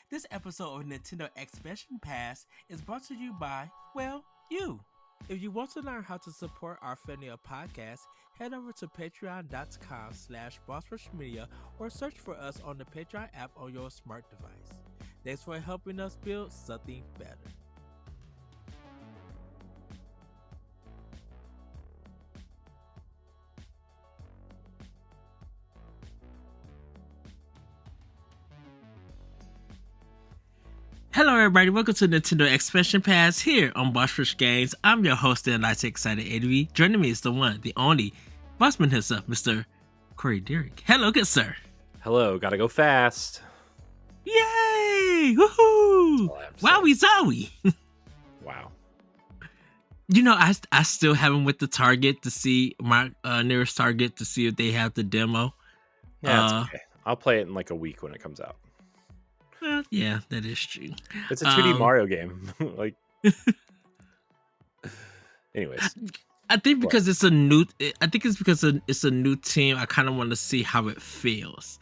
This episode of Nintendo Expansion Pass is brought to you by, well, you. If you want to learn how to support our family of podcasts, head over to patreon.com/bossrushmedia or search for us on the Patreon app on your smart device. Thanks for helping us build something better. Hello, everybody. Welcome to Nintendo Expansion Pass here on Boss Rush Games. I'm your host and Light Excited ADV. Joining me is the one, the only, Bossman himself, Mr. Corey Derrick. Hello, good sir. Hello, gotta go fast. Yay! Woohoo! Wowie zowie! Wow. You know, I still haven't went to Target to see my nearest Target to see if they have the demo. Yeah, it's okay. I'll play it in like a week when it comes out. Well, yeah, that is true. It's a 2D Mario game. Like, anyways, I think because it's a new. I think it's because it's a new team. I kind of want to see how it feels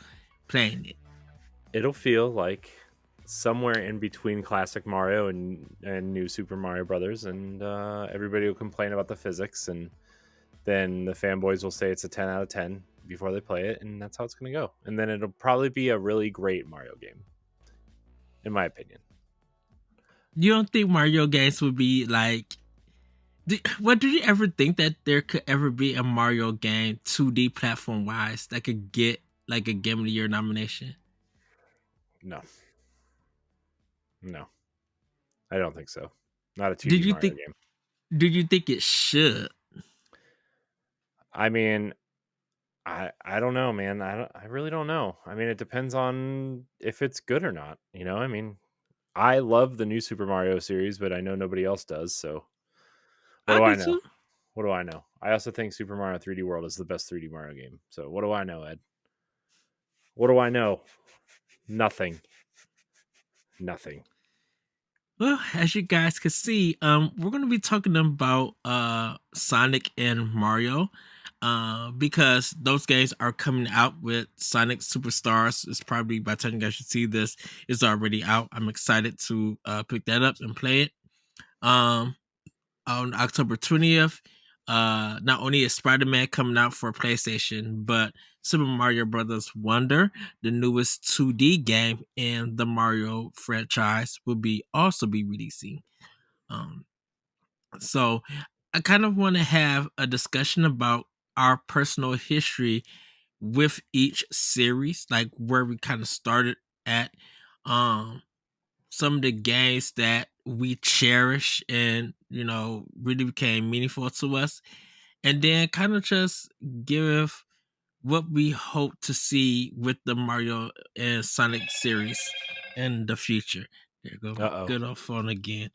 playing it. it'll feel like somewhere in between classic Mario and new Super Mario Brothers, and everybody will complain about the physics, and then the fanboys will say it's a 10 out of 10 before they play it, and that's how it's going to go. And then it'll probably be a really great Mario game, in my opinion. You don't think Mario games would be like? Do you ever think that there could ever be a Mario game 2D platform wise that could get like a Game of the Year nomination? No, I don't think so. Not a 2D Mario game. Did you think it should? I mean, I don't know, man. I really don't know. I mean, it depends on if it's good or not. You know, I mean, I love the new Super Mario series, but I know nobody else does. So what do I know? Too. What do I know? I also think Super Mario 3D World is the best 3D Mario game. So what do I know, Ed? What do I know? Nothing. Well, as you guys can see, we're going to be talking about Sonic and Mario, because those games are coming out with Sonic Superstars. It's probably by the time you guys should see this, it's already out. I'm excited to pick that up and play it. On October 20th, not only is Spider-Man coming out for PlayStation, but Super Mario Brothers Wonder, the newest 2D game in the Mario franchise, will also be releasing. So I kind of want to have a discussion about our personal history with each series, like where we kind of started at, some of the games that we cherish and really became meaningful to us, and then kind of just give what we hope to see with the Mario and Sonic series in the future. There you go. Good old phone again.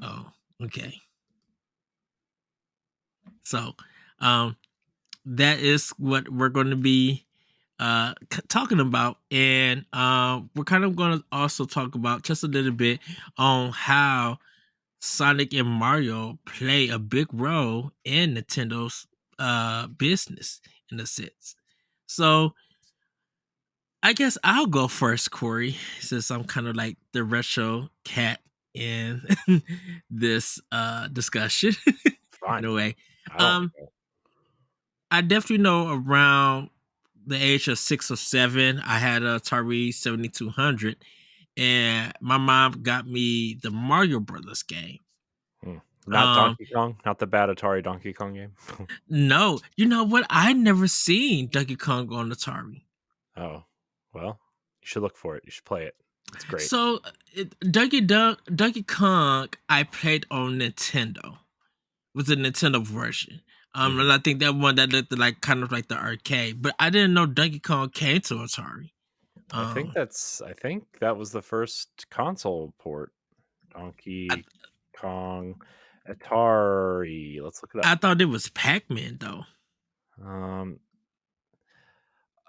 Oh, okay. So, that is what we're going to be talking about, and we're kind of going to also talk about just a little bit on how Sonic and Mario play a big role in Nintendo's business in a sense. So I guess I'll go first, Corey, since I'm kind of like the retro cat in this discussion. Fine. In a way. I definitely know around the age of 6 or 7, I had a Atari 7200, and my mom got me the Mario Brothers game. Not Donkey Kong? Not the bad Atari Donkey Kong game? No. You know what? I never seen Donkey Kong on Atari. Oh, well, you should look for it. You should play it. It's great. So, Donkey Kong, I played on Nintendo. It was a Nintendo version. And I think that one that looked like kind of like the arcade, but I didn't know Donkey Kong came to Atari. I think that was the first console port. Donkey Kong Atari. Let's look it up. I thought it was Pac-Man though.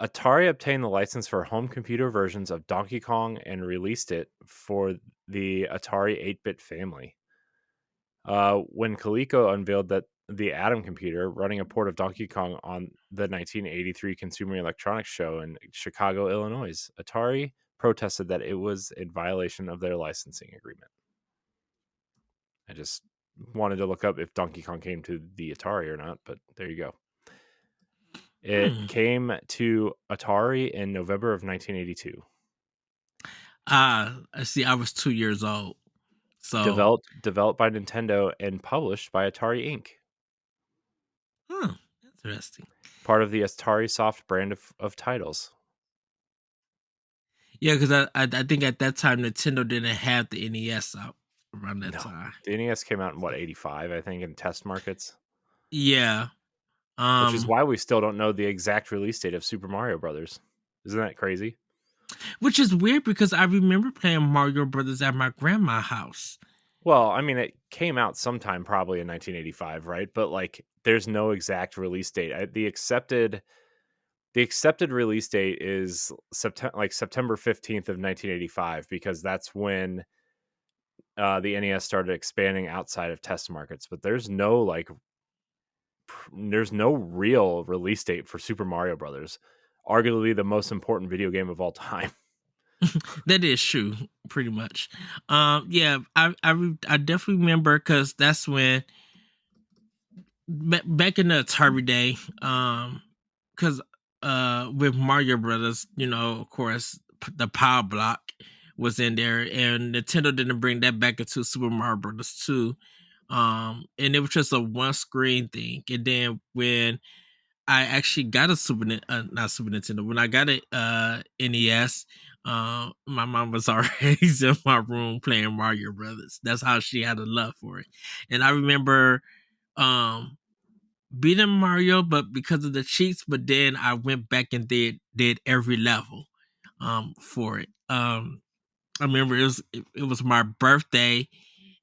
Atari obtained the license for home computer versions of Donkey Kong and released it for the Atari 8-bit family. When Coleco unveiled that the Atom computer running a port of Donkey Kong on the 1983 Consumer Electronics Show in Chicago, Illinois, Atari protested that it was in violation of their licensing agreement. I just wanted to look up if Donkey Kong came to the Atari or not, but there you go. It came to Atari in November of 1982. I see. I was 2 years old. So Developed by Nintendo and published by Atari Inc. Interesting. Part of the Atari Soft brand of titles. Yeah, because I think at that time Nintendo didn't have the NES out around that time. The NES came out in 85, I think, in test markets. Yeah. Which is why we still don't know the exact release date of Super Mario Brothers. Isn't that crazy? Which is weird because I remember playing Mario Brothers at my grandma's house. Well, I mean, it came out sometime probably in 1985, right? But like, there's no exact release date. The accepted release date is September 15th of 1985, because that's when the NES started expanding outside of test markets. But there's no real release date for Super Mario Brothers, arguably the most important video game of all time. That is true, pretty much. Yeah, I definitely remember because that's when back in the Atari day, because with Mario Brothers, of course, the Power Block was in there, and Nintendo didn't bring that back into Super Mario Brothers 2. And it was just a one screen thing. And then when I actually got a not Super Nintendo, when I got a NES, my mom was already in my room playing Mario Brothers. That's how she had a love for it. And I remember beating Mario, but because of the cheats. But then I went back and did every level for it. I remember it was my birthday,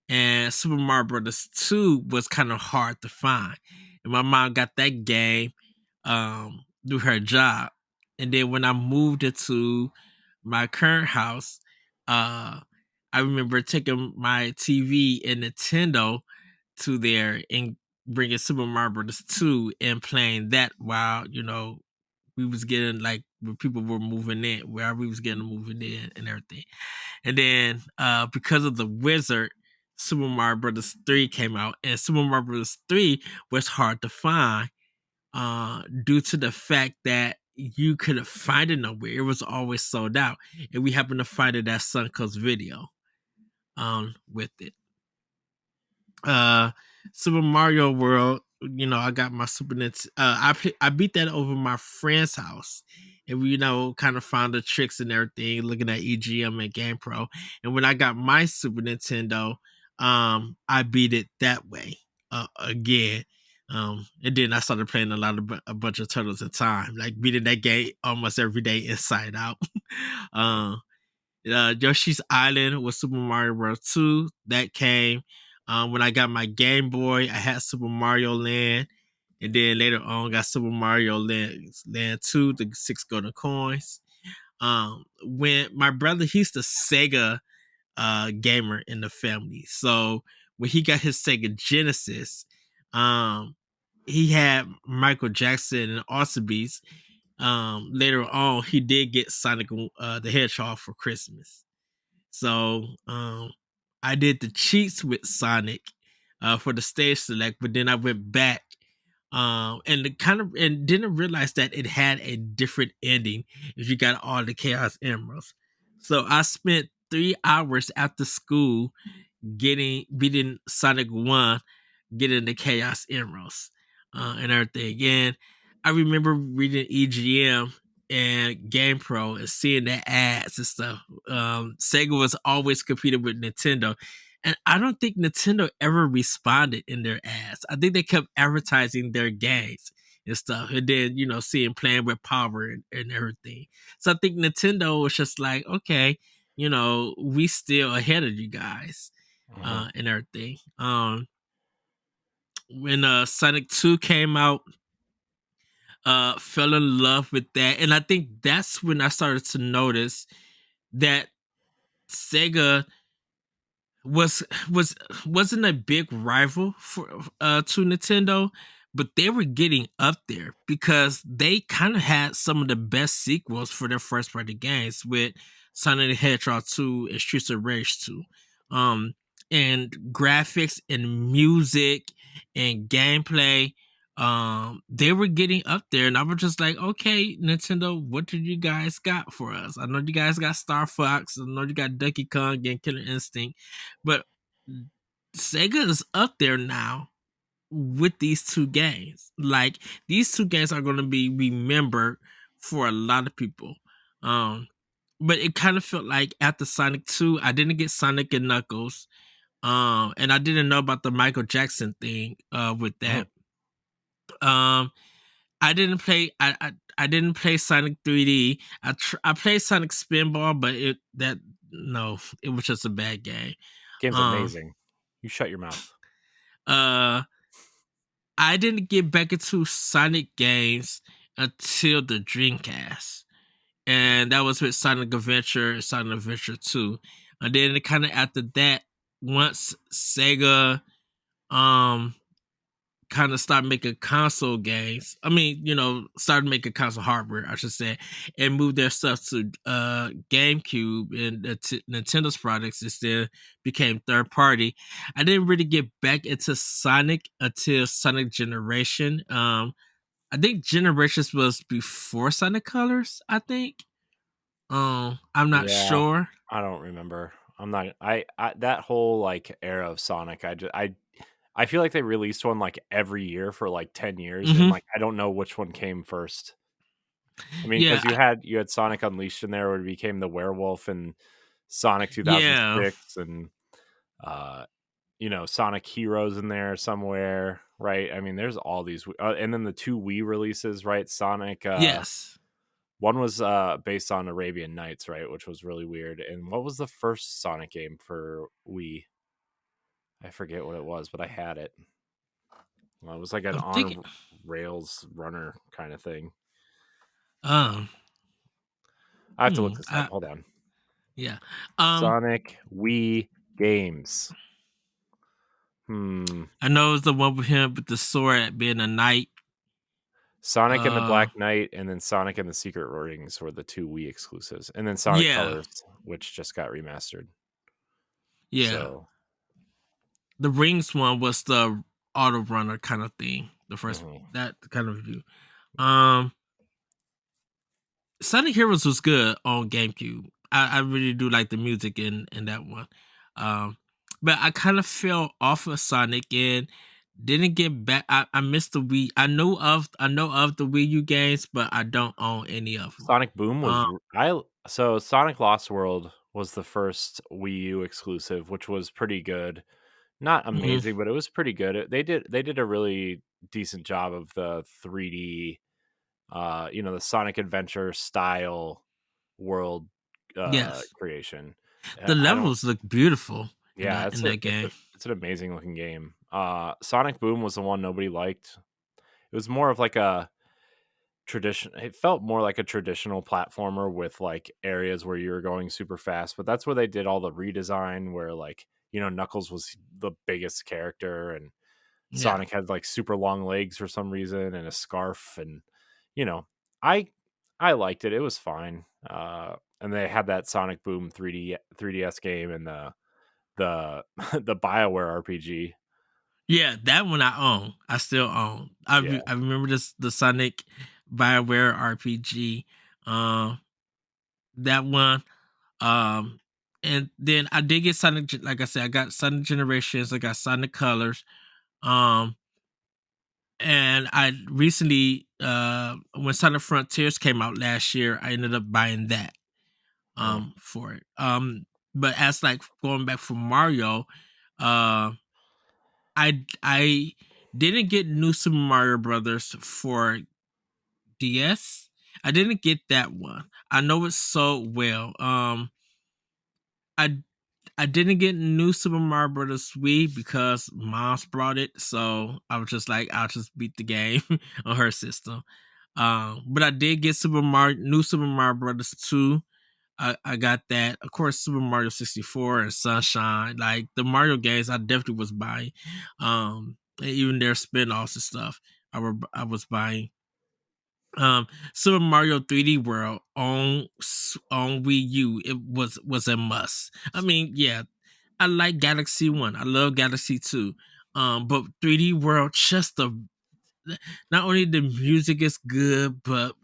and Super Mario Brothers 2 was kind of hard to find. And my mom got that game through her job. And then when I moved into my current house, I remember taking my TV and Nintendo to there and bringing Super Mario Bros. 2 and playing that while, we was getting like when people were moving in, where we was getting moving in and everything. And then because of the Wizard, Super Mario Bros. 3 came out, and Super Mario Bros. 3 was hard to find due to the fact that you couldn't find it nowhere. It was always sold out. And we happened to find it at Suncoast Video with it. Super Mario World, I got my Super Nintendo. I beat that over my friend's house, and we kind of found the tricks and everything, looking at EGM and GamePro. And when I got my Super Nintendo, I beat it that way again. And then I started playing a bunch of Turtles in Time, like beating that game almost every day inside out. Yoshi's Island was Super Mario Bros. 2 that came. When I got my Game Boy, I had Super Mario Land, and then later on got Super Mario Land 2, the 6 golden coins. When my brother, he's the Sega gamer in the family, so when he got his Sega Genesis, he had Michael Jackson and Alcibiades. Later on, he did get Sonic the Hedgehog for Christmas. So I did the cheats with Sonic for the stage select, but then I went back and didn't realize that it had a different ending if you got all the Chaos Emeralds. So I spent 3 hours after school beating Sonic 1, getting the Chaos Emeralds and everything. And I remember reading EGM and GamePro and seeing the ads and stuff. Sega was always competing with Nintendo. And I don't think Nintendo ever responded in their ads. I think they kept advertising their games and stuff. And then, seeing playing with power and everything. So I think Nintendo was just like, okay, we still ahead of you guys and everything. When Sonic 2 came out, fell in love with that. And I think that's when I started to notice that Sega wasn't a big rival for to Nintendo, but they were getting up there because they kind of had some of the best sequels for their first party games with Sonic the Hedgehog 2 and Streets of Rage 2. And graphics and music and gameplay, they were getting up there, and I was just like, okay, Nintendo, what did you guys got for us? I know you guys got Star Fox, I know you got Donkey Kong and Killer Instinct, but Sega is up there now with these two games. Like, these two games are going to be remembered for a lot of people. But it kind of felt like after Sonic 2, I didn't get Sonic and Knuckles. And I didn't know about the Michael Jackson thing with that. Um I didn't play I didn't play Sonic 3D. I played Sonic Spinball, but it was just a bad game. Game's Um amazing. You shut your mouth. uh I didn't get back into Sonic games until the Dreamcast. And that was with Sonic Adventure and Sonic Adventure 2. And then kind of after that, once Sega kind of started making console games. I mean, started making console hardware, I should say, and moved their stuff to GameCube and Nintendo's products. Instead, became third party. I didn't really get back into Sonic until Sonic Generation. I think Generations was before Sonic Colors. I think. I'm not Yeah, sure. I don't remember. I'm not. I that whole like era of Sonic. I feel like they released one like every year for like 10 years, and Hmm. like I don't know which one came first. I mean, Yeah, because you had Sonic Unleashed in there, where it became the werewolf, and Sonic yeah, 2006, and uh, Sonic Heroes in there somewhere, right? I mean, there's all these, and then the two Wii releases, right? Sonic. yes. One was based on Arabian Nights, right, which was really weird. And what was the first Sonic game for Wii? I forget what it was, but I had it. Well, it was like an I'm thinking. on rails runner kind of thing. Um, I have to look this up. I, Hold on. yeah. Sonic Wii games. Hmm. I know it's the one with him with the sword being a knight. Sonic and the Uh, Black Knight, and then Sonic and the Secret Rings were the two Wii exclusives, and then Sonic yeah, Colors, which just got remastered. yeah. So, The rings one was the auto runner kind of thing. The first mhm. that kind of view. Um, Sonic Heroes was good on GameCube. I really do like the music in that one. Um, but I kind of fell off of Sonic and didn't get back. I missed the Wii. I know of the Wii U games, but I don't own any of them. Sonic Boom was Um, so Sonic Lost World was the first Wii U exclusive, which was pretty good. Not mhm. amazing, but it was pretty good. They did a really decent job of the 3D, the Sonic Adventure style world Yes, creation. the I don't. levels look beautiful in Yeah, that game. it's an amazing looking game. Sonic Boom was the one nobody liked. It was more of like a tradition. It felt more like a traditional platformer with like areas where you were going super fast, but that's where they did all the redesign where like, Knuckles was the biggest character, and Yeah. Sonic had like super long legs for some reason and a scarf, and you know, I I liked it. It was fine. And they had that Sonic Boom 3DS game, and the the BioWare RPG. Yeah, that one I own. I still own. Yeah. I remember the Sonic BioWare RPG. Um, that one. Um, and then I did get Like I said, I got Sonic Generations. I got Sonic Colors. Um, and I recently, when Sonic Frontiers came out last year, I ended up buying that. Mm. For it. But as like going back for Mario, uh I didn't get New Super Mario Brothers for DS. I didn't get that one. I know it sold well. I I didn't get New Super Mario Brothers Wii because Mom's brought it, so I was just like, I'll just beat the game on her system. But I did get New Super Mario Brothers 2. I got that. Of course, Super Mario 64 and Sunshine. Like the Mario games, I definitely was buying. And even their spin-offs and stuff, I was buying. Super Mario 3D World on Wii U, it was a must. I mean, yeah, I like Galaxy 1. I love Galaxy 2. But 3D World, just the not only the music is good, but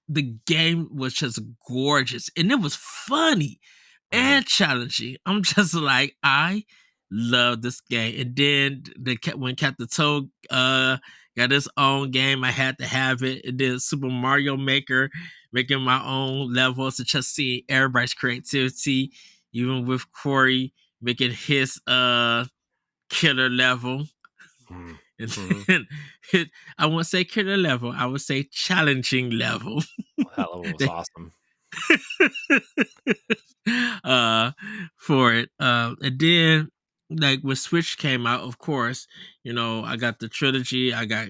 the game was just gorgeous and it was funny Mhm. and challenging. I'm just like, I love this game. And then when Captain Toad got his own game, I had to have it. And then Super Mario Maker, making my own levels and just seeing everybody's creativity, even with Corey making his killer level. Mhm. And Mhm. then I won't say killer level, I would say challenging level. That level was awesome. uh for it. And then like when Switch came out, of course, I got the trilogy, I got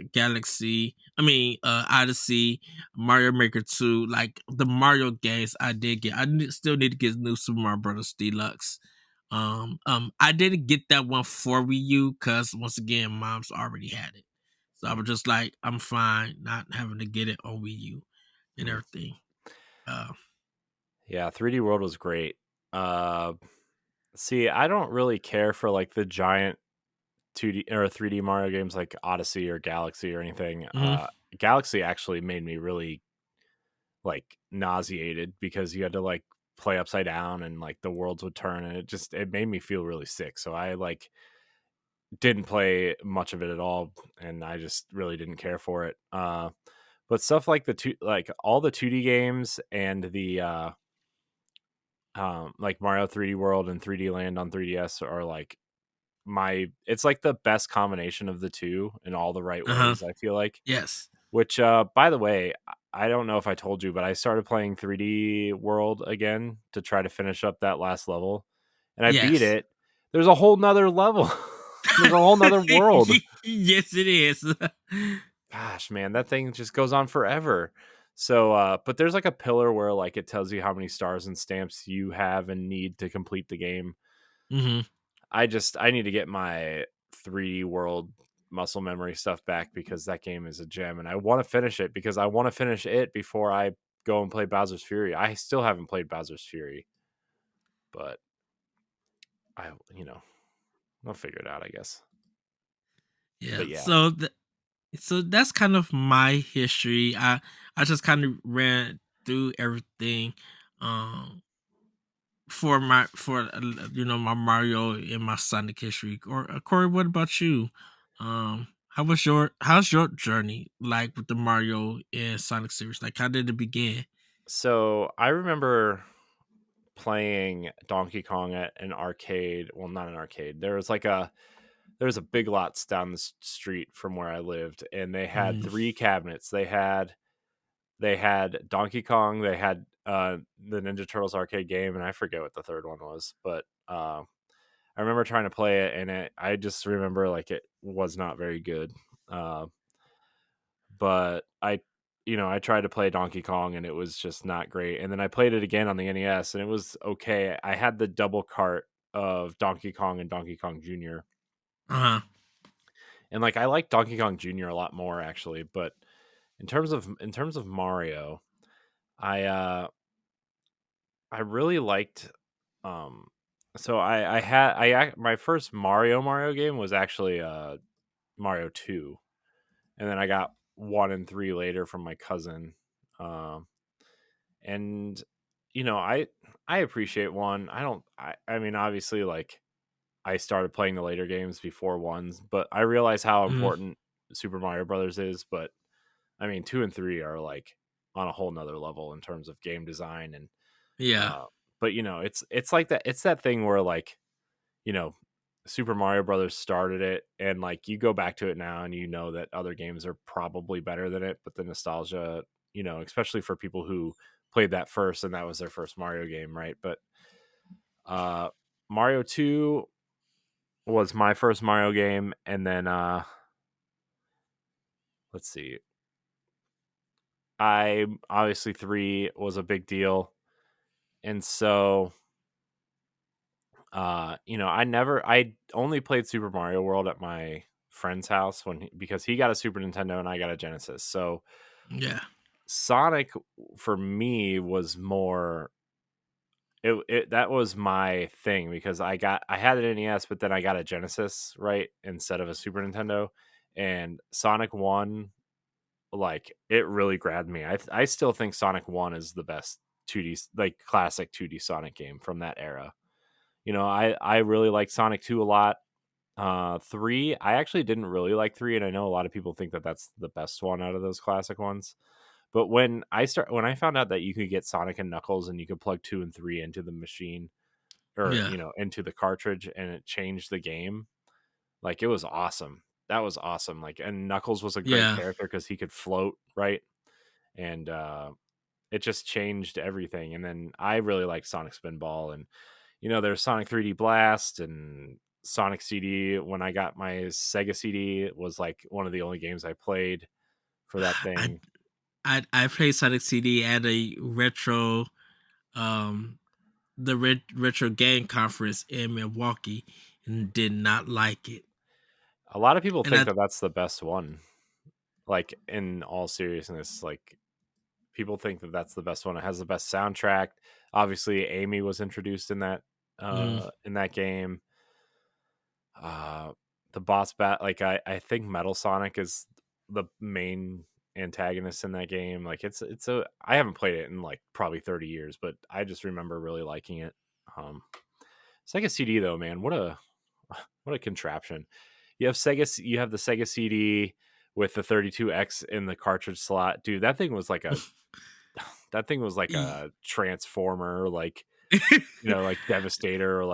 Odyssey, Mario Maker 2, like the Mario games I did get. Still need to get new Super Mario Brothers Deluxe. I didn't get that one for Wii U because once again, mom's already had it. So I was just like, I'm fine not having to get it on Wii U and Mhm. everything. Uh, Yeah, 3D World was great. Uh, See, I don't really care for like the giant 2D or 3D Mario games like Odyssey or Galaxy or anything. mhm. Galaxy actually made me really like nauseated because you had to like play upside down and like the worlds would turn and it made me feel really sick. So I like didn't play much of it at all and I just really didn't care for it. But stuff like like all the 2D games and the like Mario 3D World and 3D Land on 3DS are like it's like the best combination of the two in all the right Uh-huh. ways, I feel like. Yes. Which by the way, I don't know if I told you, but I started playing 3D World again to try to finish up that last level. And I beat Yes. it. There's a whole nother level. There's a whole nother world. Yes, it is. Gosh, man, that thing just goes on forever. So but there's like a pillar where like it tells you how many stars and stamps you have and need to complete the game. Hmm. I need to get my 3D World muscle memory stuff back because that game is a gem and I want to finish it because I want to finish it before I go and play Bowser's Fury. I still haven't played Bowser's Fury, but I I'll figure it out, I guess. Yeah. But yeah. So that's kind of my history. I just kind of ran through everything um for my Mario and my Sonic history. Or Corey, what about you? How's your journey like with the Mario and Sonic series? Like how did it begin? So I remember playing Donkey Kong at an arcade. Well, not an arcade. There was a Big Lots down the street from where I lived, and they had Mm, three cabinets. They had Donkey Kong, they had the Ninja Turtles arcade game, and I forget what the third one was, but I remember trying to play it, and I just remember like it was not very good. Uh, but I tried to play Donkey Kong, and it was just not great. And then I played it again on the NES, and it was okay. I had the double cart of Donkey Kong and Donkey Kong Jr. uh-huh. And like I like Donkey Kong Jr. a lot more actually, but in terms of Mario, I I really liked um so I had my first Mario game was actually Mario 2, and then I got 1 and 3 later from my cousin. Um and I appreciate 1. I mean obviously like I started playing the later games before ones, but I realize how Mm, important Super Mario Brothers is, but I mean 2 and 3 are like on a whole nother level in terms of game design and yeah. Uh, but it's like that. It's that thing where like you know, Super Mario Brothers started it, and like you go back to it now, and you know that other games are probably better than it. But the nostalgia, especially for people who played that first, and that was their first Mario game, right? But uh, Mario 2 was my first Mario game, and then let's see, I obviously 3 was a big deal, and so I only played Super Mario World at my friend's house because he got a Super Nintendo and I got a Genesis. So Yeah. Sonic for me was more that was my thing because I had an NES, but then I got a Genesis, right, instead of a Super Nintendo, and Sonic 1, like, it really grabbed me. I still think Sonic 1 is the best 2D, like, classic 2D Sonic game from that era. I really like Sonic 2 a lot. 3, I actually didn't really like 3, and I know a lot of people think that that's the best one out of those classic ones. But when I found out that you could get Sonic and Knuckles and you could plug 2 and 3 into the machine or, Yeah, into the cartridge and it changed the game, like, it was awesome. That was awesome. Like, and Knuckles was a great yeah. character because he could float, right? And it just changed everything. And then I really liked Sonic Spinball, and there's Sonic 3D Blast and Sonic CD. When I got my Sega CD, it was like one of the only games I played for that I thing. I played Sonic CD at a retro um retro game conference in Milwaukee and did not like it. A lot of people And think I that that's the best one. Like, in all seriousness, like, people think that that's the best one. It has the best soundtrack. Obviously, Amy was introduced mm, in that game. Uh the boss bat, like, I think Metal Sonic is the main antagonist in that game. Like, it's a I haven't played it in like probably 30 years, but I just remember really liking it. Um Sega CD though, man, what a contraption. You have the Sega CD with the 32X in the cartridge slot. Dude, that thing was like a transformer, like, like Devastator, or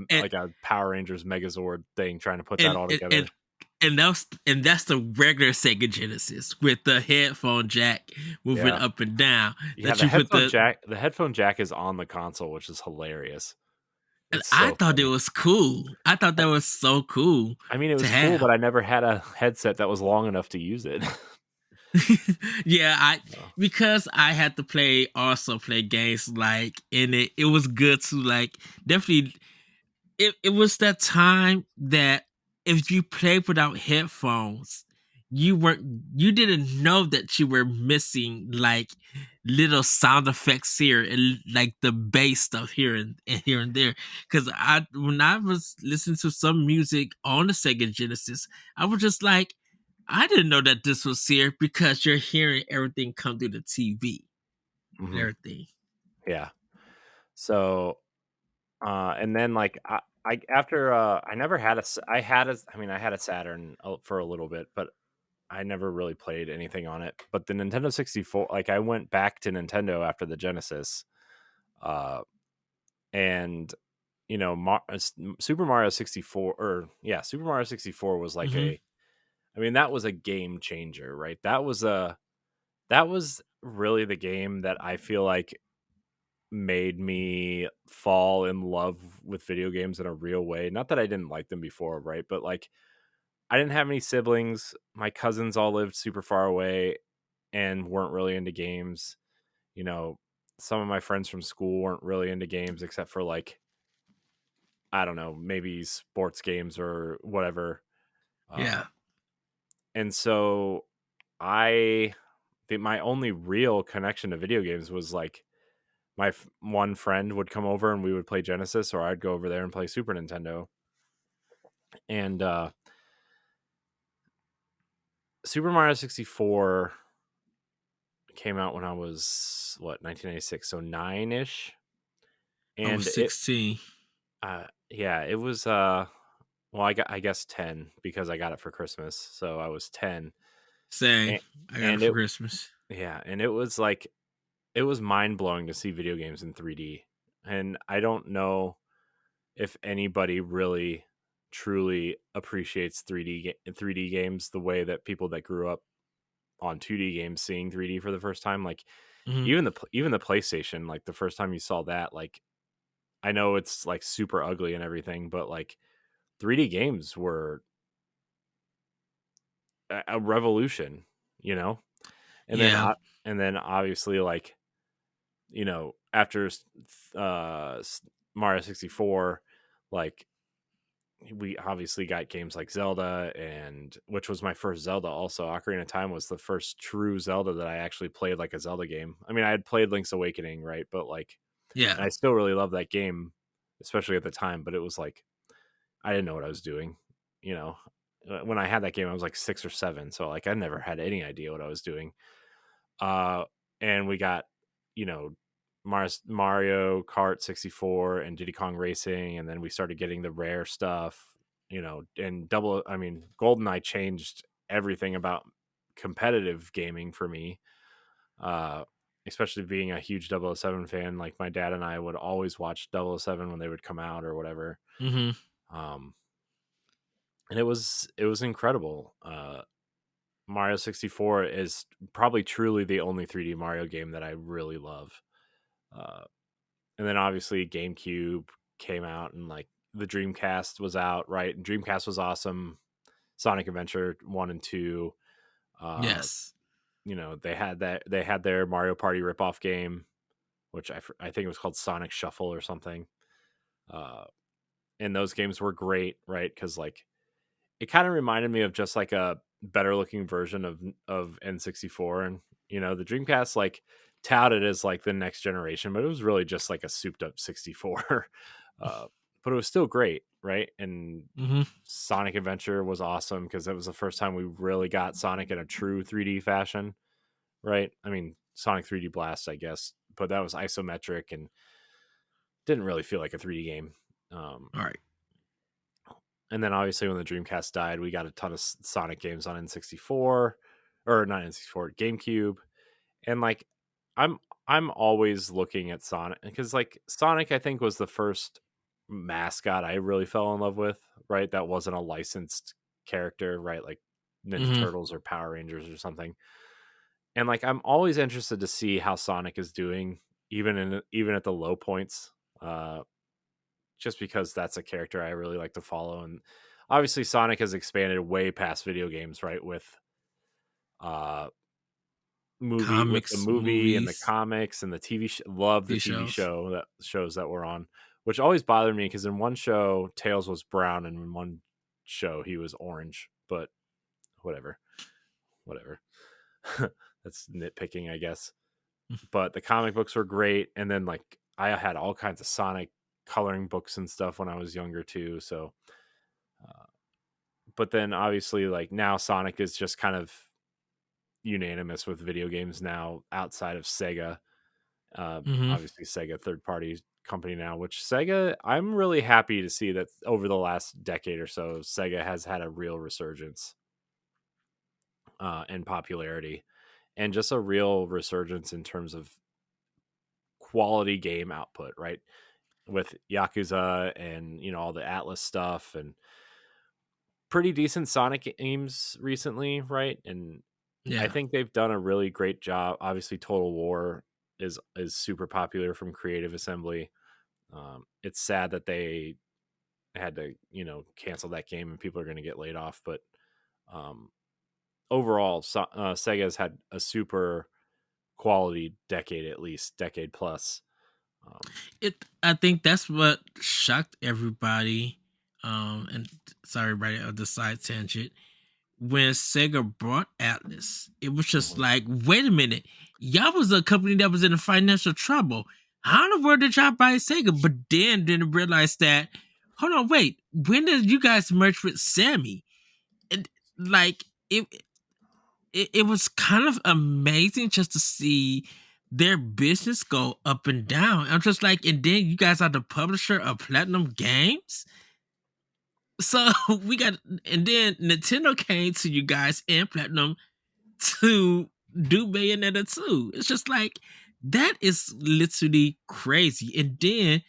and, like a Power Rangers Megazord thing, trying to put that and all and together. and that's the regular Sega Genesis with the headphone jack moving Yeah. up and down. Yeah, That you put the headphone jack is on the console, which is hilarious. and It's I so thought it funny. was cool. I thought I that was so cool I mean, it to was cool, have. but I never had a headset that was long enough to use it. Yeah, I Oh. because I had to play games like in it. It was good to like definitely. It was that time that if you played without headphones, you didn't know that you were missing like little sound effects here and like the bass stuff here and there. Because I when I was listening to some music on the Sega Genesis, I was just like, I didn't know that this was here because you're hearing everything come through the TV and Mhm. everything. Yeah. So, and then, like, I after I never had I had a I mean, I had a Saturn for a little bit, but I never really played anything on it. But the Nintendo 64, like, I went back to Nintendo after the Genesis, uh, and Super Mario 64, or yeah, Super Mario 64 was like Hmm. I mean, that was a game changer, right? That was really the game that I feel like made me fall in love with video games in a real way. Not that I didn't like them before, right? But, like, I didn't have any siblings. My cousins all lived super far away and weren't really into games. You know, some of my friends from school weren't really into games except for, like, I don't know, maybe sports games or whatever. Uh, Yeah. and so I think my only real connection to video games was like one friend would come over and we would play Genesis, or I'd go over there and play Super Nintendo. And Super Mario 64 came out when I was, what, 1996, so 9ish. I was And it 16. yeah, it was well, I guess 10 because I got it for Christmas, so I was 10. Same. and, I got it and for it Christmas. yeah, and it was like, it was mind blowing to see video games in 3D. And I don't know if anybody really truly appreciates 3D games the way that people that grew up on 2D games seeing 3D for the first time. Like, Hmm. even the PlayStation, like, the first time you saw that, like, I know it's like super ugly and everything, but like, 3D games were a revolution, you know? And then Yeah. obviously, like, after Mario 64, like, we obviously got games like Zelda, and which was my first Zelda. Also, Ocarina of Time was the first true Zelda that I actually played like a Zelda game. I mean, I had played Link's Awakening, right? But like, Yeah. and I still really love that game, especially at the time. But it was like I didn't know what I was doing. You know, when I had that game, I was like 6 or 7, so like I never had any idea what I was doing. Uh, and we got, you know, Mario Kart 64 and Diddy Kong Racing, and then we started getting the rare stuff, and I mean, GoldenEye changed everything about competitive gaming for me. Uh, Especially being a huge 007 fan, like my dad and I would always watch 007 when they would come out or whatever. Mm-hmm. Um, and it was incredible. Mario 64 is probably truly the only 3D Mario game that I really love. Uh, and then obviously GameCube came out, and like the Dreamcast was out, right? And Dreamcast was awesome. Sonic Adventure 1 and 2. Uh, Yes. they had their Mario Party ripoff game, which I think it was called Sonic Shuffle or something. Uh, and those games were great, right? Because like it kind of reminded me of just like a better looking version of N64. And the Dreamcast like touted as like the next generation, but it was really just like a souped up 64. uh, but it was still great, right? And Mm-hmm. Sonic Adventure was awesome because it was the first time we really got Sonic in a true 3D fashion, right? I mean, Sonic 3D Blast, I guess, but that was isometric and didn't really feel like a 3D game. um, All right. And then obviously when the Dreamcast died, we got a ton of Sonic games on N64, or not N64, GameCube. And like I'm I'm always looking at Sonic because like Sonic I think was the first mascot I really fell in love with, right? That wasn't a licensed character, right? Like Ninja Mm-hmm. Turtles or Power Rangers or something. And like I'm always interested to see how Sonic is doing even at the low points. Just because that's a character I really like to follow. And obviously Sonic has expanded way past video games, right? Uh with the Comics, movie and the movies, comics and the love the TV TV shows. shows that were on, which always bothered me because in one show Tails was brown and in one show he was orange, but whatever. Whatever. That's nitpicking, I guess. But the comic books were great, and then like I had all kinds of Sonic coloring books and stuff when I was younger too, so uh, but then obviously like now Sonic is just kind of unanimous with video games now outside of Sega. Mm-hmm. Obviously Sega third party company now, which Sega I'm really happy to see that over the last decade or so Sega has had a real resurgence in popularity and just a real resurgence in terms of quality game output, right? With Yakuza and all the Atlas stuff and pretty decent Sonic games recently, right? And I Yeah. think they've done a really great job. Obviously, Total War is super popular from Creative Assembly. It's sad that they had to cancel that game and people are going to get laid off, but um, overall, Sega has had a super quality decade, at least decade plus. Um, I think that's what shocked everybody. And sorry, everybody, of the side tangent. When Sega brought Atlas, it was just mhm. like, wait a minute, y'all was a company that was in financial trouble. How in the world did y'all buy Sega? But then didn't realize that. Hold on, wait. When did you guys merge with Sammy? And like it was kind of amazing just to see their business go up and down. I'm just like, and then you guys are the publisher of Platinum Games. So we got, and then Nintendo came to you guys and Platinum to do Bayonetta 2. It's just like, that is literally crazy. And then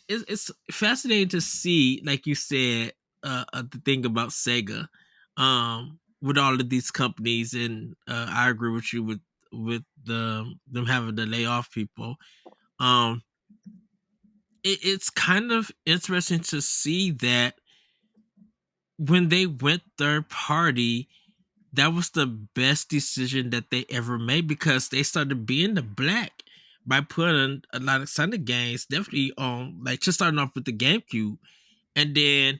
it's fascinating to see, like you said, the thing about Sega, with all of these companies, and I agree with you with them having to lay off people. Um, it's kind of interesting to see that when they went third party, that was the best decision that they ever made because they started being the black by putting a lot of Sonic games definitely on, like just starting off with the GameCube. and then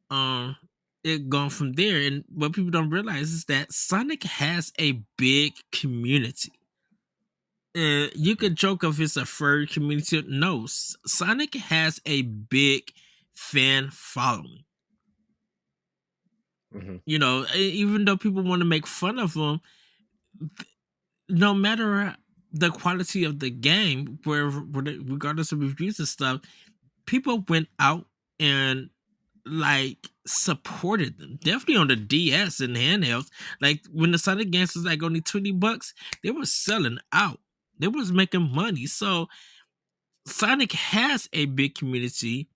um it gone from there. And what people don't realize is that Sonic has a big community. You could joke if it's a furry community. No, Sonic has a big fan following. Hmm. Even though people want to make fun of him, no matter the quality of the game, regardless of reviews and stuff, people went out and like supported them. Definitely on the DS and handhelds. Like when the Sonic games was like only $20, they were selling out. They was making money. So Sonic has a big community.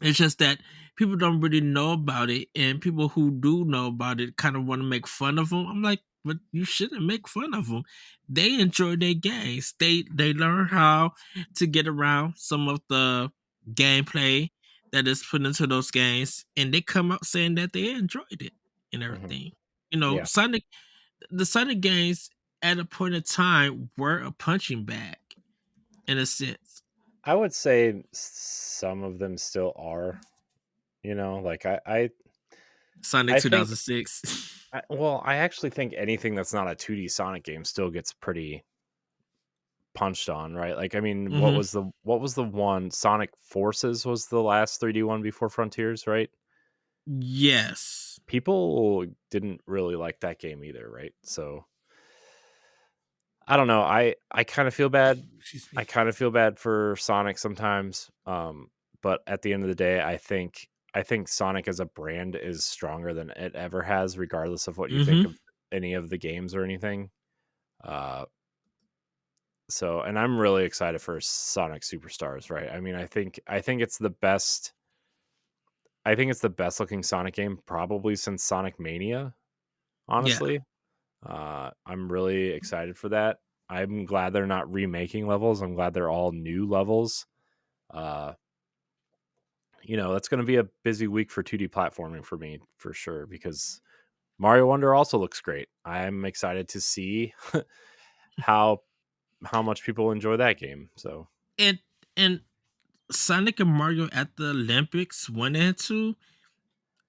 It's just that people don't really know about it, and people who do know about it kind of want to make fun of them. I'm like, but you shouldn't make fun of them. They enjoy their games. They learn how to get around some of the gameplay that is put into those games, and they come out saying that they enjoyed it and Hmm. everything. Yeah, The Sonic games at a point in time were a punching bag in a sense. I would say some of them still are. Like Sonic I think 2006. I actually think anything that's not a 2D Sonic game still gets pretty punched on, right? Like, I mean, Hmm. what was the one? Sonic Forces was the last 3D one before Frontiers, right? Yes. People didn't really like that game either, right? So I don't know. I kind of feel bad. Excuse I me. kind of feel bad for Sonic sometimes. But at the end of the day, I think Sonic as a brand is stronger than it ever has, regardless of what you think Hmm. of any of the games or anything. Uh, so, and I'm really excited for Sonic Superstars, right? I mean, I think it's the best. I think it's the best looking Sonic game probably since Sonic Mania. Yeah. Honestly, I'm really excited for that. I'm glad they're not remaking levels. I'm glad they're all new levels. Uh, that's going to be a busy week for 2D platforming for me for sure because Mario Wonder also looks great. I'm excited to see how how much people enjoy that game. So, And and Sonic and Mario at the Olympics 1 and 2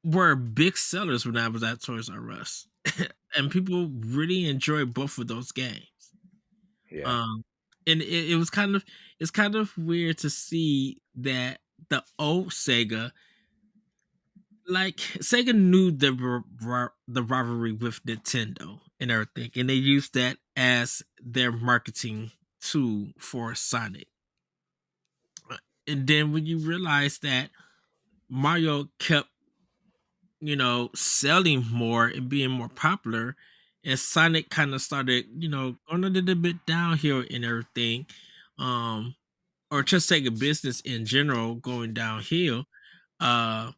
were big sellers when I was at Toys R Us. And people really enjoyed both of those games. yeah. Um and it was kind of weird to see that the old Sega, like Sega knew the rivalry with Nintendo and everything, and they used that as their marketing tool for Sonic. And then when you realize that Mario kept, selling more and being more popular, and Sonic kind of started, going a little bit downhill and everything, um, or just Sega business in general going downhill, uh,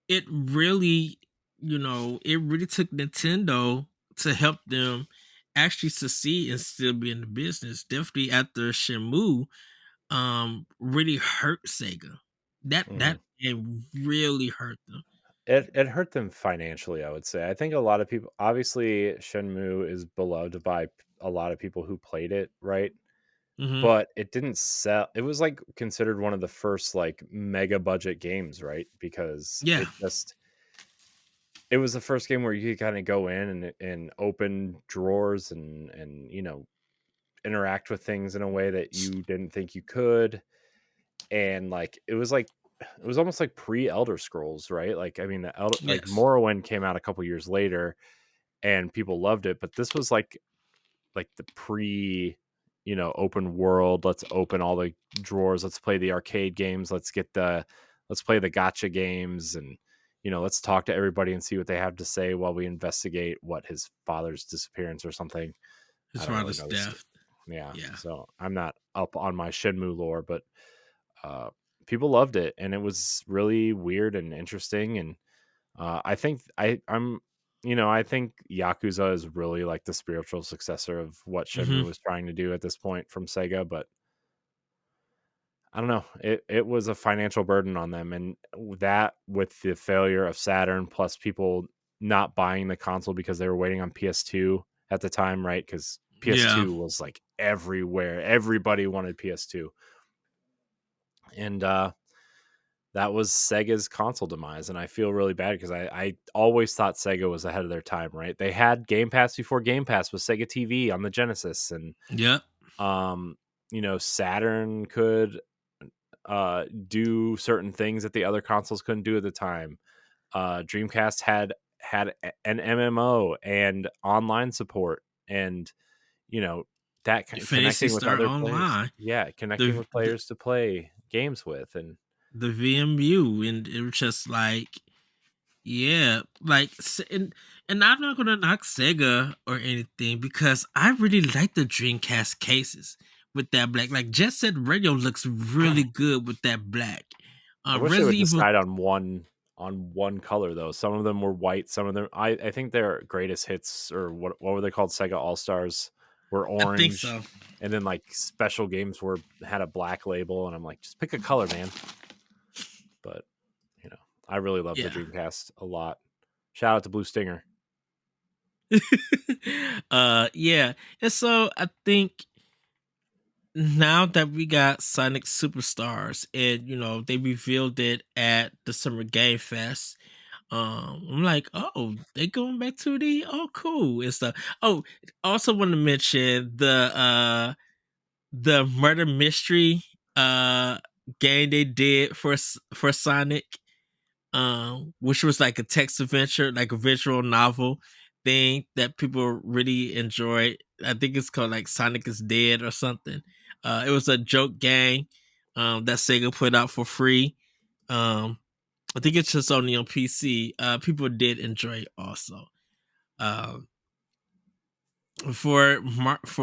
it really, it really took Nintendo to help them actually succeed and still be in the business. Definitely after Shenmue, really hurt Sega. That Hmm. game really hurt them. It hurt them financially, I would say. I think a lot of people, obviously, Shenmue is beloved by a lot of people who played it, right? Hmm. But it didn't sell. It was like considered one of the first like mega budget games, right? Because Yeah. it was the first game where you could kind of go in and open drawers and interact with things in a way that you didn't think you could. And like it was almost like pre Elder Scrolls, right? Like I mean like Yes. Morrowind came out a couple years later and people loved it, but this was like the pre open world. Let's open all the drawers, let's play the arcade games, let's play the gotcha games, and let's talk to everybody and see what they have to say while we investigate what his father's disappearance or something. I His don't really father's know this. death. Yeah, Yeah. so I'm not up on my Shenmue lore, but uh people loved it and it was really weird and interesting. And I think I think Yakuza is really like the spiritual successor of what Hmm. Shenmue was trying to do at this point from Sega, but I don't know. It was a financial burden on them, and that with the failure of Saturn, plus people not buying the console because they were waiting on PS2 at the time, right? Because Yeah. PS2 was like everywhere. Everybody wanted PS2, and that was Sega's console demise, and I feel really bad because I always thought Sega was ahead of their time, right? They had Game Pass before Game Pass with Sega TV on the Genesis, and Yep. um, Saturn could do certain things that the other consoles couldn't do at the time. Dreamcast had an MMO and online support, and you know Fantasy connecting with Star other players. Online. Yeah, connecting The, with the players to play games with, and the VMU, and it was just like, yeah, like, and I'm not gonna knock Sega or anything because I really like the Dreamcast cases with that black. Like Jet Set Radio looks really good with that black. I wish they would Resident Evil, decide on one color though. Some of them were white, some of them I think their greatest hits, or what were they called? Sega All Stars, were I think orange, so. and then like special games were had a black label, and I'm like, just pick a color, man. But you know, I really love the Yeah. Dreamcast a lot. Shout out to Blue Stinger. Yeah. And so I think now that we got Sonic Superstars and they revealed it at the Summer Game Fest, I'm like, oh, they going back to the cool and stuff. Oh, also want to mention the murder mystery game they did for Sonic, which was like a text adventure, like a visual novel thing that people really enjoyed. I think it's called like Sonic is Dead or something. It was a joke game that Sega put out for free. Um, I think it's just only on PC. People did enjoy it also. Um, for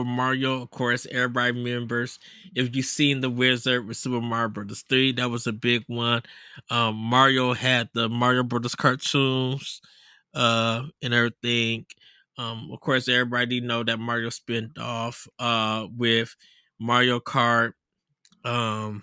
Mario, of course, everybody remembers. If you've seen The Wizard with Super Mario Brothers 3, that was a big one. Mario had the Mario Brothers cartoons and everything. Of course, everybody know that Mario spin off with Mario Kart. Um,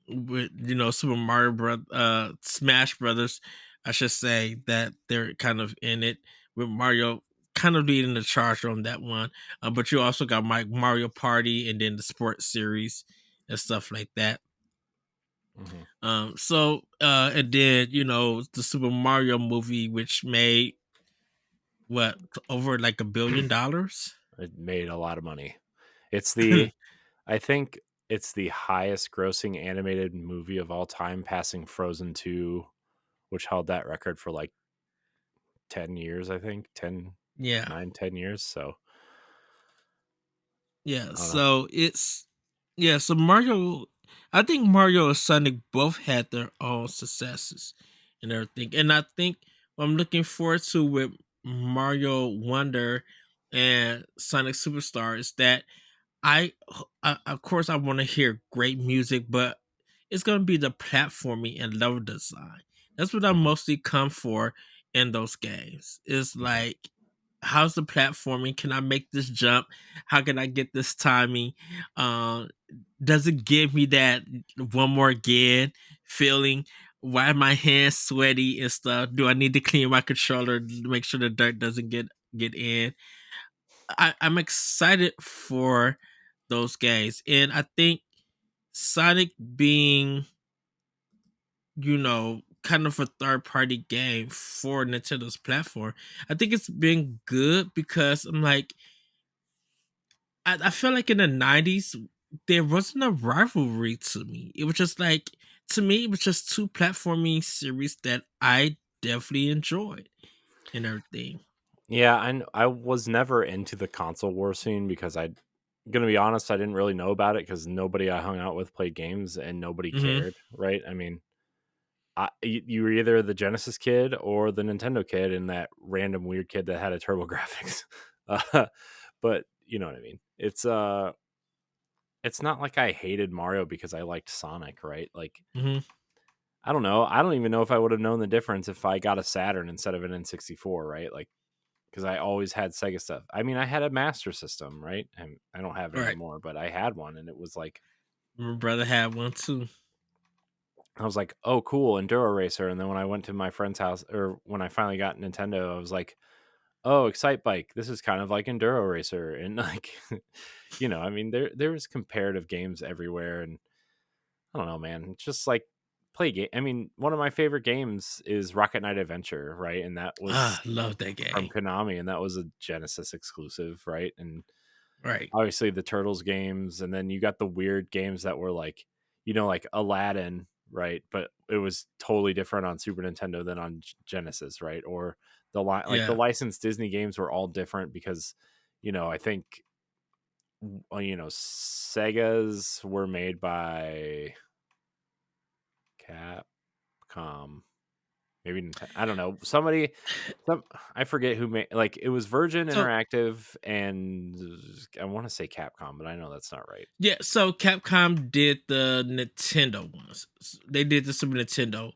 with Super Mario Smash Brothers, I should say that they're kind of in it with Mario kind of leading the charge on that one. But you also got Mario Party and then the sports series and stuff like that. Mm-hmm. And then the Super Mario movie, which made what, over like $1 billion. It made a lot of money. It's the I think it's the highest grossing animated movie of all time, passing Frozen 2, which held that record for like 10 years, I think. 10, Yeah, 9, 10 years. So yeah. I don't know. So it's yeah. So Mario, I think Mario and Sonic both had their own successes and everything, and I think what I'm looking forward to with Mario Wonder and Sonic Superstar is that I of course I want to hear great music, but it's gonna be the platforming and level design. That's what I Mhm, mostly come for in those games. It's mhm. like, how's the platforming? Can I make this jump? How can I get this timing? Uh, does it give me that one more again feeling? Why are my hands sweaty and stuff? Do I need to clean my controller to make sure the dirt doesn't get in? I'm excited for those games, and I think Sonic being, kind of a third party game for Nintendo's platform, I think it's been good because I'm like, I feel like in the '90s there wasn't a rivalry to me. It was just like, to me it was just two platforming series that I definitely enjoyed and everything. Yeah, I was never into the console war scene because gonna be honest, I didn't really know about it because nobody I hung out with played games and nobody Hmm. cared, right? I mean, you were either the Genesis kid or the Nintendo kid, and that random weird kid that had a Turbo Graphics. But you know what I mean. It's not like I hated Mario because I liked Sonic, right? Like, Hmm. I don't know. I don't even know if I would have known the difference if I got a Saturn instead of an N64, right? Like, because I always had Sega stuff. I mean, I had a Master System, right? And I don't have it Right. anymore, but I had one, and it was like, My brother had one too. I was like, oh, cool, Enduro Racer. And then when I went to my friend's house, or when I finally got Nintendo, I was like, oh, Excite Bike. This is kind of like Enduro Racer, and like, I mean, there's comparative games everywhere, and I don't know, man. It's just like play game. I mean, one of my favorite games is Rocket Knight Adventure, right? And that was Love that from game. Konami, and that was a Genesis exclusive, right? And Right. obviously the Turtles games, and then you got the weird games that were like, like Aladdin, right? But it was totally different on Super Nintendo than on Genesis, right? Or like the Yeah. licensed Disney games were all different because, I think, Sega's were made by Capcom. Maybe I don't know. I forget who made, like, it was Virgin So Interactive and I want to say Capcom, but I know that's not right. yeah, so Capcom did the Nintendo ones. They did the Super Nintendo,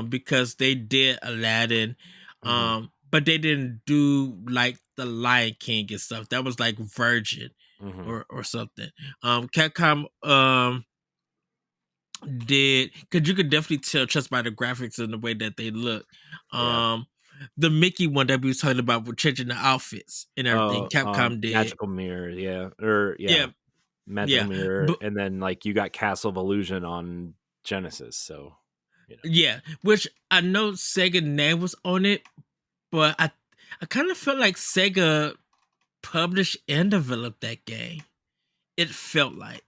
because they did Aladdin, Hmm. but they didn't do like the Lion King and stuff. That was like Virgin Hmm. or something. Capcom did, because you could definitely tell just by the graphics and the way that they look. Yeah. Um, the Mickey one that we was talking about with changing the outfits and everything, Oh, Capcom did. Magical Mirror, yeah, or Yeah, yeah, Magical yeah, Mirror, but and then like you got Castle of Illusion on Genesis, so you know. yeah, which I know Sega name was on it, but I kind of felt like Sega published and developed that game. It felt like,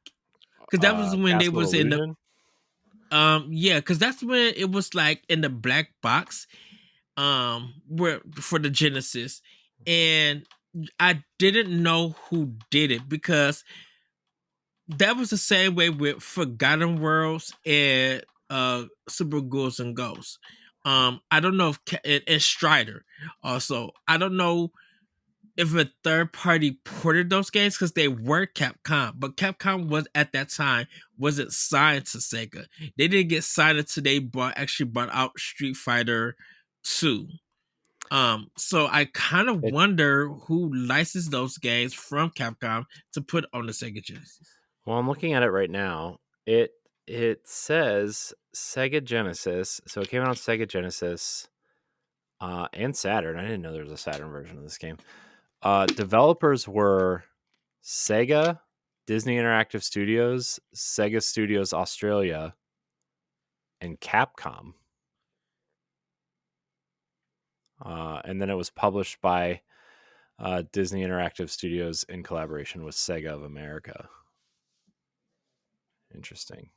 because that was when they Castle of was in the Illusion. yeah, because that's when it was like in the black box, where for the Genesis, and I didn't know who did it because that was the same way with Forgotten Worlds and Super Ghouls and Ghosts. I don't know if and Strider also. I don't know if a third party ported those games because they were Capcom, but Capcom was at that time wasn't signed to Sega. They didn't get signed until they actually brought out Street Fighter 2. So I kind of It wonder who licensed those games from Capcom to put on the Sega Genesis. Well, I'm looking at it right now. It says Sega Genesis, so it came out on Sega Genesis and Saturn. I didn't know there was a Saturn version of this game. Developers were Sega, Disney Interactive Studios, Sega Studios Australia, and Capcom. And then it was published by Disney Interactive Studios in collaboration with Sega of America. Interesting.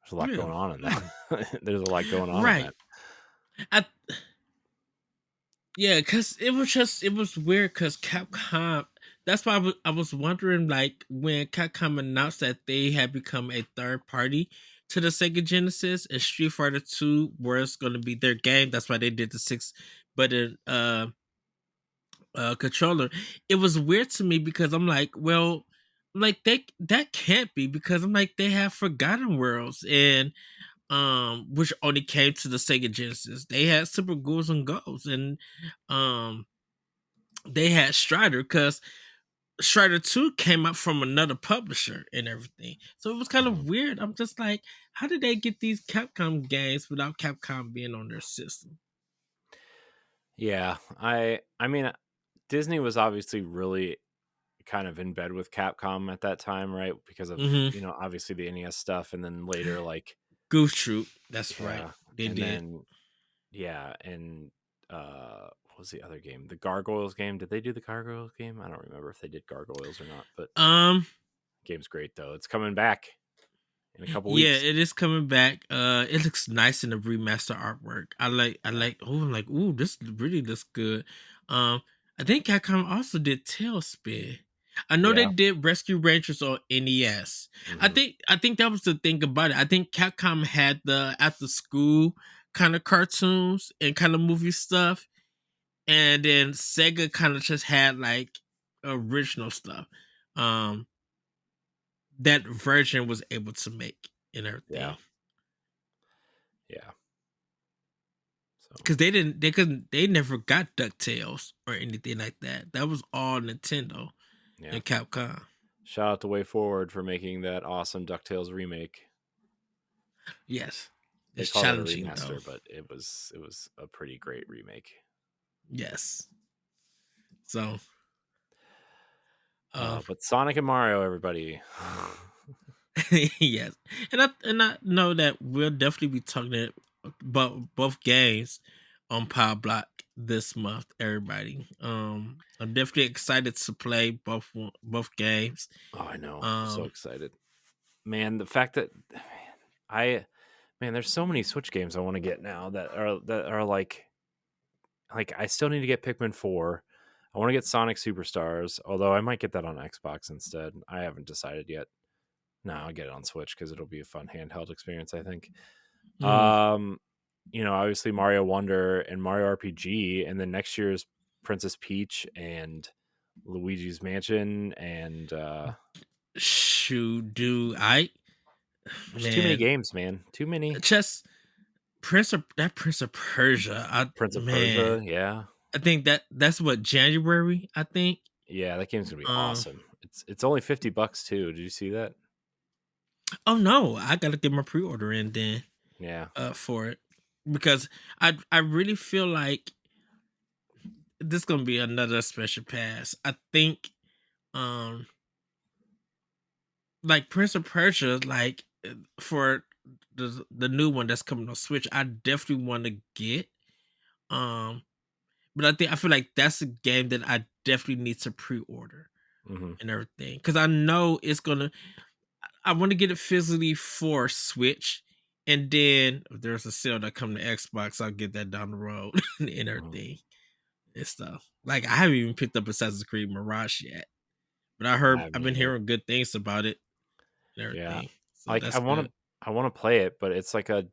There's a lot Yeah. going on in Hmm. that. There's a lot going on in Right. that. I Yeah, cause it was weird cause Capcom. That's why I was wondering like when Capcom announced that they had become a third party to the Sega Genesis and Street Fighter 2 was going to be their game. That's why they did the 6 button controller. It was weird to me because I'm like, well, like that can't be because I'm like they have Forgotten Worlds and which only came to the Sega Genesis. They had Super Ghouls and Ghosts and um they had Strider because Strider 2 came out from another publisher and everything. So it was kind Mhm. of weird. I'm just like, how did they get these Capcom games without Capcom being on their system? Yeah, I mean, Disney was obviously really kind of in bed with Capcom at that time, right? Because of, Mm-hmm. obviously the NES stuff, and then later, like, Goof Troop. That's right. yeah, They and did. then yeah, and what was the other game? The Gargoyles game. Did they do the Gargoyles game? I don't remember if they did Gargoyles or not, but Um, game's great though. It's coming back in a couple yeah, weeks. it is coming back. It looks nice in the remaster artwork. I Yeah, like oh I'm like, ooh, this really looks good. Um, I think Capcom also did Tailspin. I know they yeah, did Rescue Rangers on NES. hmm, I think that was the thing about it. I think Capcom had the after school kind of cartoons and kind of movie stuff, and then Sega kind of just had like original stuff. Um, that version was able to make and yeah, everything. yeah. So Because they never got DuckTales or anything like that. That was all Nintendo yeah. and Capcom. Shout out to Way Forward for making that awesome Ducktales remake. Yes. They It's called it a challenging though. remaster, but it was a pretty great remake. Yes. So uh But Sonic and Mario, everybody. Yes, and I know that we'll definitely be talking about both games on Power Block this month. Everybody, I'm definitely excited to play both games. Oh, I know. I'm so Um, excited. Man, the fact that I man, there's so many Switch games I want to get now that are like I still need to get Pikmin 4. I want to get Sonic Superstars, although I might get that on Xbox instead. I haven't decided yet. No, I'll get it on Switch because it'll be a fun handheld experience, I think. mm, Um, obviously Mario Wonder and Mario RPG, and then next year's Princess Peach and Luigi's Mansion, and shoot, do I there's too many man, games, man. Too many. just Prince of Persia. Prince of Man, Persia, yeah. I think that's what January. I think. Yeah, that game's gonna be Um, awesome. It's only $50 too. Did you see that? oh no, I gotta get my pre-order in then. Yeah. For it because I really feel like this gonna be another special pass. I think um like Prince of Persia, like for the new one that's coming on Switch, I definitely want to get. Um but I feel like that's a game that I definitely need to pre-order Hmm. and everything. Cause I know it's gonna I want to get it physically for Switch. And then if there's a sale that come to Xbox, I'll get that down the road and Hmm. everything. And stuff. Like I haven't even picked up Assassin's Creed Mirage yet, but I I've haven't been either. hearing good things about it and Yeah. everything. So Like I that's want good. to I want to play it, but it's like a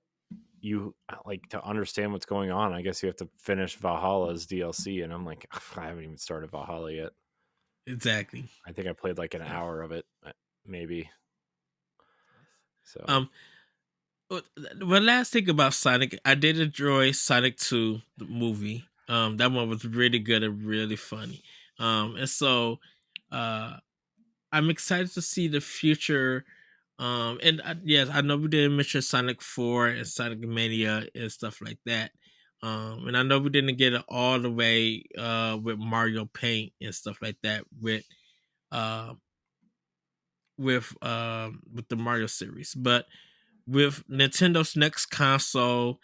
you like to understand what's going on. I guess you have to finish Valhalla's DLC, and I'm like, I haven't even started Valhalla yet. Exactly. I think I played like an So, hour of it, maybe. So, um, one last thing about Sonic, I did enjoy Sonic 2, the movie. That one was really good and really funny. And so, uh, I'm excited to see the future. And yes, I know we didn't mention Sonic 4 and Sonic Mania and stuff like that. And I know we didn't get it all the way with Mario Paint and stuff like that uh with the Mario series. But with Nintendo's next console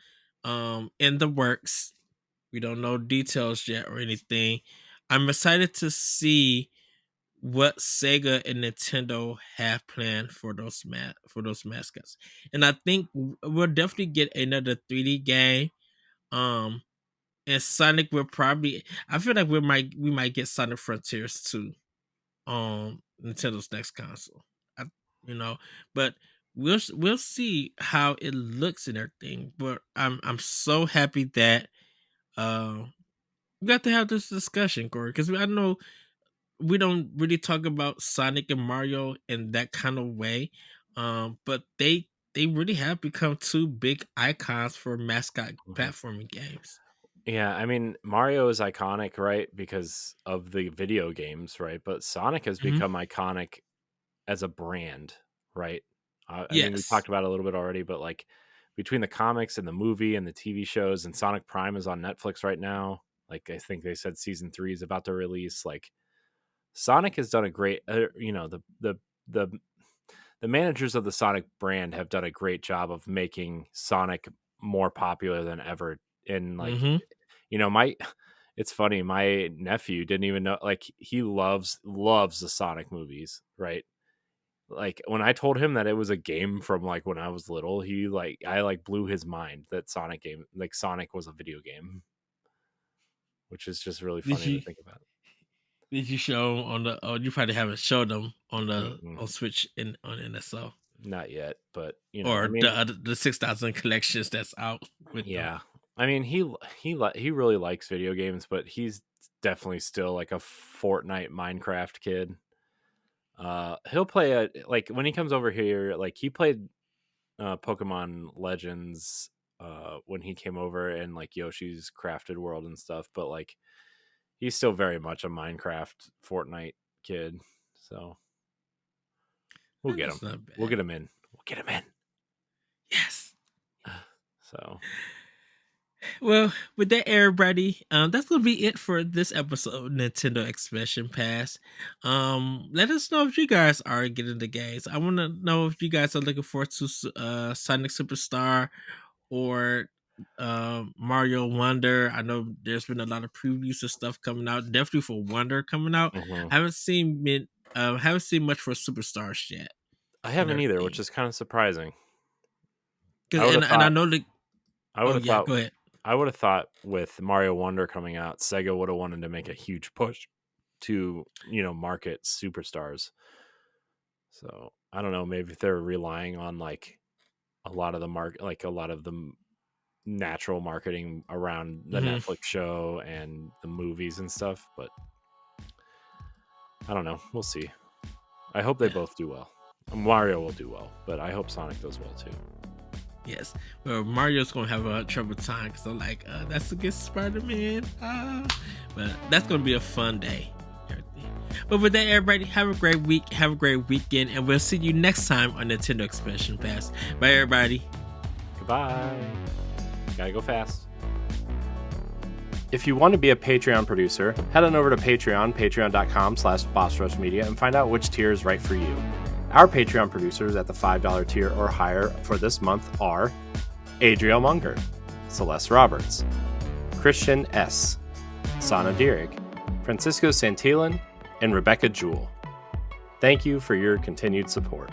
in the works, we don't know details yet or anything. I'm excited to see what Sega and Nintendo have planned for those mascots. And I think we'll definitely get another 3D game. Um and Sonic will probably I feel like we might get Sonic Frontiers too on Nintendo's next console. I, you know, but we'll see how it looks and everything. But I'm so happy that uh we got to have this discussion, Corey, because I know we don't really talk about Sonic and Mario in that kind of way. But they really have become two big icons for mascot mhm. platforming games. Yeah, I mean, Mario is iconic, right? Because of the video games, right? But Sonic has Hmm. become iconic as a brand, right? I mean, we Yes. talked about it a little bit already, but like between the comics and the movie and the TV shows, and Sonic Prime is on Netflix right now. Like, I think they said season 3 is about to release. Like, Sonic has done a great, the the managers of the Sonic brand have done a great job of making Sonic more popular than ever. And like, Hmm. my it's funny, my nephew didn't even know, like, he loves the Sonic movies, right? Like, when I told him that it was a game from like when I was little, I like blew his mind that Sonic was a video game, which is just really Did funny to you think about. did you show 'em on the? Oh, you probably haven't showed them Mm-mm, on Switch in on NSO not yet, but I or mean, the 6,000 collections that's out with them. yeah. I mean, he really likes video games, but he's definitely still like a Fortnite, Minecraft kid. He'll play like when he comes over here, like he played Pokemon Legends when he came over, and like Yoshi's Crafted World and stuff, but like he's still very much a Minecraft, Fortnite kid. So we'll get him. That's not We'll bad. get him in. We'll get him in. Yes. So Well, with that, everybody, that's gonna be it for this episode of Nintendo Expansion Pass. Let us know if you guys are getting the games. I want to know if you guys are looking forward to Sonic Superstar or Mario Wonder. I know there's been a lot of previews and stuff coming out. Definitely for Wonder coming out. Mhm. I haven't seen much for Superstars yet I and haven't either, which everything. is kind of surprising. 'Cause- I would have and I thought know that. I would Oh have yeah, thought go ahead. I would have thought with Mario Wonder coming out, Sega would have wanted to make a huge push to, market superstars. So, I don't know, maybe if they're relying on like a lot of the natural marketing around the Hmm. Netflix show and the movies and stuff, but I don't know. We'll see. I hope they Yeah. both do well. Mario will do well, but I hope Sonic does well too. Yes. Well, Mario's gonna have a trouble time because I'm like, that's against Spider-Man. But that's gonna be a fun day. Everything. But with that, everybody, have a great week, have a great weekend, and we'll see you next time on Nintendo Expansion Pass. Bye, everybody. Goodbye. Gotta go fast. If you want to be a Patreon producer, head on over to Patreon, patreon.com/BossRushMedia, and find out which tier is right for you. Our Patreon producers at the $5 tier or higher for this month are Adriel Munger, Celeste Roberts, Christian S., Sana Dierig, Francisco Santillan, and Rebecca Jewell. Thank you for your continued support.